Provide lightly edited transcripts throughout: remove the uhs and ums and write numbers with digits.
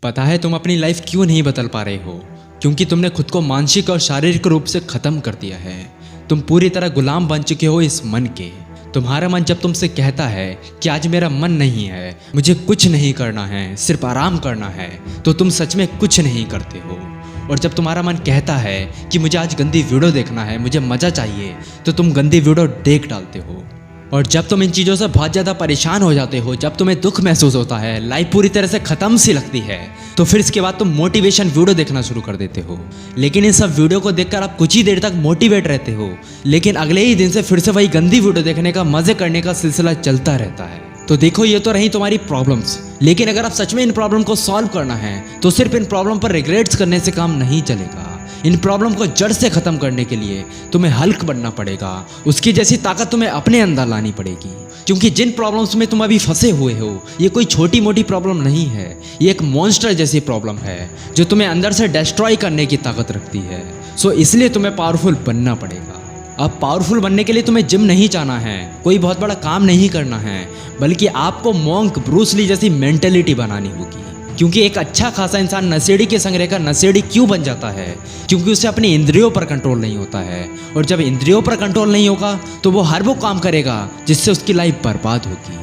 पता है तुम अपनी लाइफ क्यों नहीं बदल पा रहे हो? क्योंकि तुमने खुद को मानसिक और शारीरिक रूप से ख़त्म कर दिया है। तुम पूरी तरह गुलाम बन चुके हो इस मन के। तुम्हारा मन जब तुमसे कहता है कि आज मेरा मन नहीं है, मुझे कुछ नहीं करना है, सिर्फ आराम करना है, तो तुम सच में कुछ नहीं करते हो। और जब तुम्हारा मन कहता है कि मुझे आज गंदी वीडियो देखना है, मुझे मज़ा चाहिए, तो तुम गंदी वीडियो देख डालते हो। और जब तुम इन चीज़ों से बहुत ज़्यादा परेशान हो जाते हो, जब तुम्हें दुख महसूस होता है, लाइफ पूरी तरह से ख़त्म सी लगती है, तो फिर इसके बाद तुम मोटिवेशन वीडियो देखना शुरू कर देते हो। लेकिन इन सब वीडियो को देखकर आप कुछ ही देर तक मोटिवेट रहते हो, लेकिन अगले ही दिन से फिर से वही गंदी वीडियो देखने का, मज़े करने का सिलसिला चलता रहता है। तो देखो, ये तो रही तुम्हारी प्रॉब्लम्स, लेकिन अगर आप सच में इन प्रॉब्लम को सॉल्व करना है तो सिर्फ इन प्रॉब्लम पर रिग्रेट्स करने से काम नहीं चलेगा। इन प्रॉब्लम को जड़ से ख़त्म करने के लिए तुम्हें हल्क बनना पड़ेगा। उसकी जैसी ताकत तुम्हें अपने अंदर लानी पड़ेगी। क्योंकि जिन प्रॉब्लम्स में तुम अभी फंसे हुए हो, ये कोई छोटी मोटी प्रॉब्लम नहीं है, ये एक मॉन्स्टर जैसी प्रॉब्लम है जो तुम्हें अंदर से डिस्ट्रॉय करने की ताकत रखती है। सो इसलिए तुम्हें पावरफुल बनना पड़ेगा। अब पावरफुल बनने के लिए तुम्हें जिम नहीं जाना है, कोई बहुत बड़ा काम नहीं करना है, बल्कि आपको मॉन्क ब्रूस ली जैसी मेंटेलिटी बनानी होगी। क्योंकि एक अच्छा खासा इंसान नशेड़ी के संग रहकर नशेड़ी क्यों बन जाता है? क्योंकि उसे अपनी इंद्रियों पर कंट्रोल नहीं होता है। और जब इंद्रियों पर कंट्रोल नहीं होगा तो वो हर वो काम करेगा जिससे उसकी लाइफ बर्बाद होगी।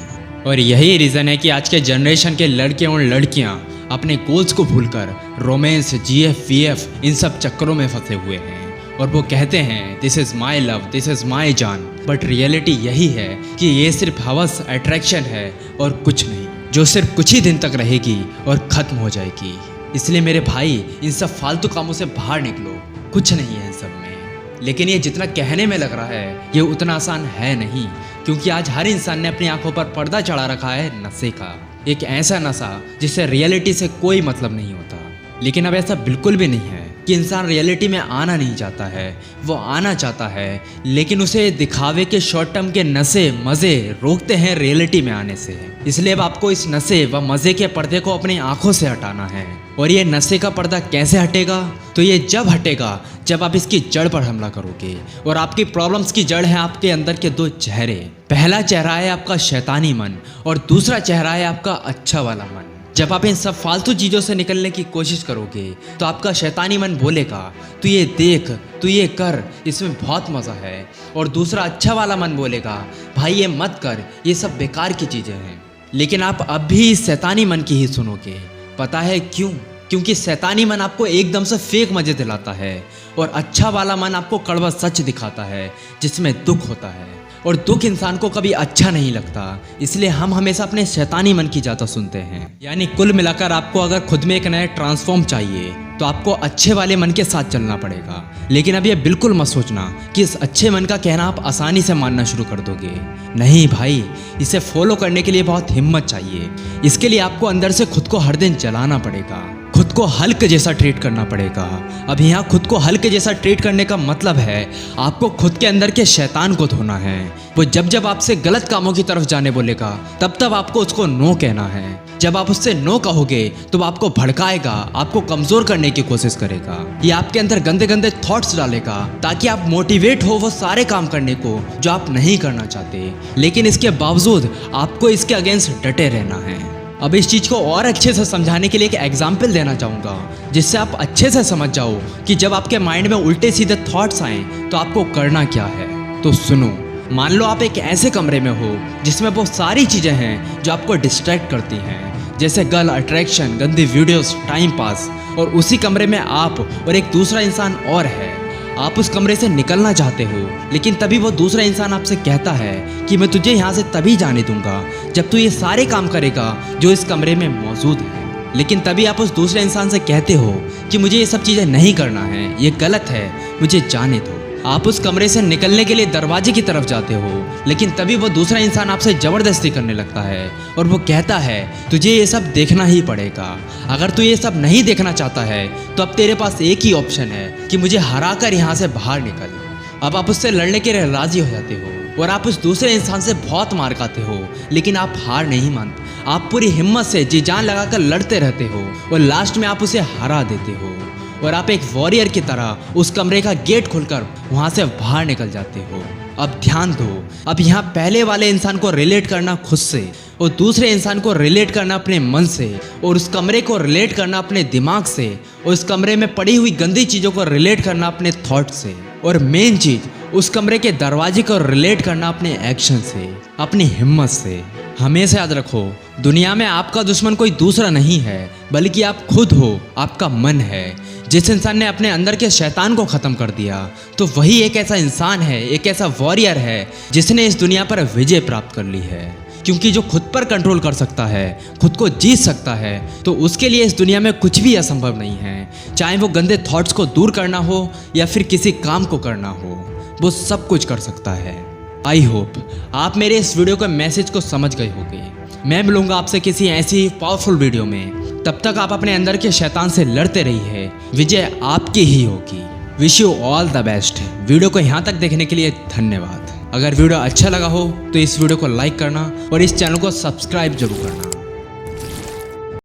और यही रीज़न है कि आज के जनरेशन के लड़के और लड़कियां अपने गोल्स को भूलकर रोमांस, जीएफ, वीएफ इन सब चक्करों में फंसे हुए हैं। और वो कहते हैं this is my love, this is my जान। बट रियलिटी यही है कि ये सिर्फ हवस, अट्रैक्शन है और कुछ नहीं, जो सिर्फ कुछ ही दिन तक रहेगी और ख़त्म हो जाएगी। इसलिए मेरे भाई, इन सब फालतू कामों से बाहर निकलो, कुछ नहीं है इन सब में। लेकिन ये जितना कहने में लग रहा है, ये उतना आसान है नहीं। क्योंकि आज हर इंसान ने अपनी आंखों पर पर्दा चढ़ा रखा है नशे का, एक ऐसा नशा जिससे रियलिटी से कोई मतलब नहीं होता। लेकिन अब ऐसा बिल्कुल भी नहीं है कि इंसान रियलिटी में आना नहीं चाहता है, वो आना चाहता है, लेकिन उसे दिखावे के शॉर्ट टर्म के नशे, मज़े रोकते हैं रियलिटी में आने से। इसलिए अब आपको इस नशे व मज़े के पर्दे को अपनी आंखों से हटाना है। और ये नशे का पर्दा कैसे हटेगा? तो ये जब हटेगा जब आप इसकी जड़ पर हमला करोगे। और आपकी प्रॉब्लम्स की जड़ है आपके अंदर के दो चेहरे। पहला चेहरा है आपका शैतानी मन और दूसरा चेहरा है आपका अच्छा वाला मन। जब आप इन सब फालतू चीज़ों से निकलने की कोशिश करोगे तो आपका शैतानी मन बोलेगा तू ये देख, तू ये कर, इसमें बहुत मज़ा है। और दूसरा अच्छा वाला मन बोलेगा भाई ये मत कर, ये सब बेकार की चीज़ें हैं। लेकिन आप अब भी इस शैतानी मन की ही सुनोगे। पता है क्यों? क्योंकि शैतानी मन आपको एकदम से फेक मज़े दिलाता है और अच्छा वाला मन आपको कड़वा सच दिखाता है जिसमें दुख होता है। और दुख इंसान को कभी अच्छा नहीं लगता, इसलिए हम हमेशा अपने शैतानी मन की ज़्यादा सुनते हैं। यानी कुल मिलाकर आपको अगर खुद में एक नया ट्रांसफॉर्म चाहिए तो आपको अच्छे वाले मन के साथ चलना पड़ेगा। लेकिन अब ये बिल्कुल मत सोचना कि इस अच्छे मन का कहना आप आसानी से मानना शुरू कर दोगे। नहीं भाई, इसे फॉलो करने के लिए बहुत हिम्मत चाहिए। इसके लिए आपको अंदर से खुद को हर दिन जलाना पड़ेगा, खुद को हल्क जैसा ट्रीट करना पड़ेगा। अब यहाँ खुद को हल्क जैसा ट्रीट करने का मतलब है आपको खुद के अंदर के शैतान को धोना है। वो जब जब आपसे गलत कामों की तरफ जाने बोलेगा तब तब आपको उसको नो कहना है। जब आप उससे नो कहोगे तो वो आपको भड़काएगा, आपको कमज़ोर करने की कोशिश करेगा। ये आपके अंदर गंदे गंदे थॉट्स डालेगा ताकि आप मोटिवेट हो वो सारे काम करने को जो आप नहीं करना चाहते। लेकिन इसके बावजूद आपको इसके अगेंस्ट डटे रहना है। अब इस चीज़ को और अच्छे से समझाने के लिए एक एग्जाम्पल देना चाहूँगा जिससे आप अच्छे से समझ जाओ कि जब आपके माइंड में उल्टे सीधे थॉट्स आएँ तो आपको करना क्या है। तो सुनो, मान लो आप एक ऐसे कमरे में हो जिसमें बहुत सारी चीज़ें हैं जो आपको डिस्ट्रैक्ट करती हैं, जैसे गर्ल अट्रैक्शन, गंदी वीडियोस, टाइम पास। और उसी कमरे में आप और एक दूसरा इंसान और है। आप उस कमरे से निकलना चाहते हो, लेकिन तभी वो दूसरा इंसान आपसे कहता है कि मैं तुझे यहाँ से तभी जाने दूंगा जब तू ये सारे काम करेगा जो इस कमरे में मौजूद है। लेकिन तभी आप उस दूसरे इंसान से कहते हो कि मुझे ये सब चीज़ें नहीं करना है, ये गलत है, मुझे जाने दो। आप उस कमरे से निकलने के लिए दरवाजे की तरफ जाते हो, लेकिन तभी वो दूसरा इंसान आपसे ज़बरदस्ती करने लगता है और वो कहता है तुझे ये सब देखना ही पड़ेगा। अगर तू ये सब नहीं देखना चाहता है तो अब तेरे पास एक ही ऑप्शन है कि मुझे हरा कर यहाँ से बाहर निकल। अब आप उससे लड़ने के लिए राज़ी हो जाते हो और आप उस दूसरे इंसान से बहुत मार खाते हो, लेकिन आप हार नहीं मानते। आप पूरी हिम्मत से जी जान लगाकर लड़ते रहते हो और लास्ट में आप उसे हरा देते हो। और आप एक वॉरियर की तरह उस कमरे का गेट खोलकर वहाँ से बाहर निकल जाते हो। अब ध्यान दो, अब यहाँ पहले वाले इंसान को रिलेट करना खुद से और दूसरे इंसान को रिलेट करना अपने मन से और उस कमरे को रिलेट करना अपने दिमाग से और उस कमरे में पड़ी हुई गंदी चीज़ों को रिलेट करना अपने थॉट से और मेन चीज़ उस कमरे के दरवाजे को रिलेट करना अपने एक्शन से, अपनी हिम्मत से। हमेशा याद रखो, दुनिया में आपका दुश्मन कोई दूसरा नहीं है बल्कि आप खुद हो, आपका मन है। जिस इंसान ने अपने अंदर के शैतान को ख़त्म कर दिया तो वही एक ऐसा इंसान है, एक ऐसा वॉरियर है जिसने इस दुनिया पर विजय प्राप्त कर ली है। क्योंकि जो खुद पर कंट्रोल कर सकता है, खुद को जीत सकता है, तो उसके लिए इस दुनिया में कुछ भी असंभव नहीं है। चाहे वो गंदे थॉट्स को दूर करना हो या फिर किसी काम को करना हो, वो सब कुछ कर सकता है। आई होप आप मेरे इस वीडियो के मैसेज को समझ गए होंगे। मैं मिलूंगा आपसे किसी ऐसी पावरफुल वीडियो में। तब तक आप अपने अंदर के शैतान से लड़ते रहिए, विजय आपकी ही होगी। Wish you all the best. Video को यहाँ तक देखने के लिए धन्यवाद। अगर वीडियो अच्छा लगा हो तो इस वीडियो को लाइक करना और इस चैनल को सब्सक्राइब जरूर करना।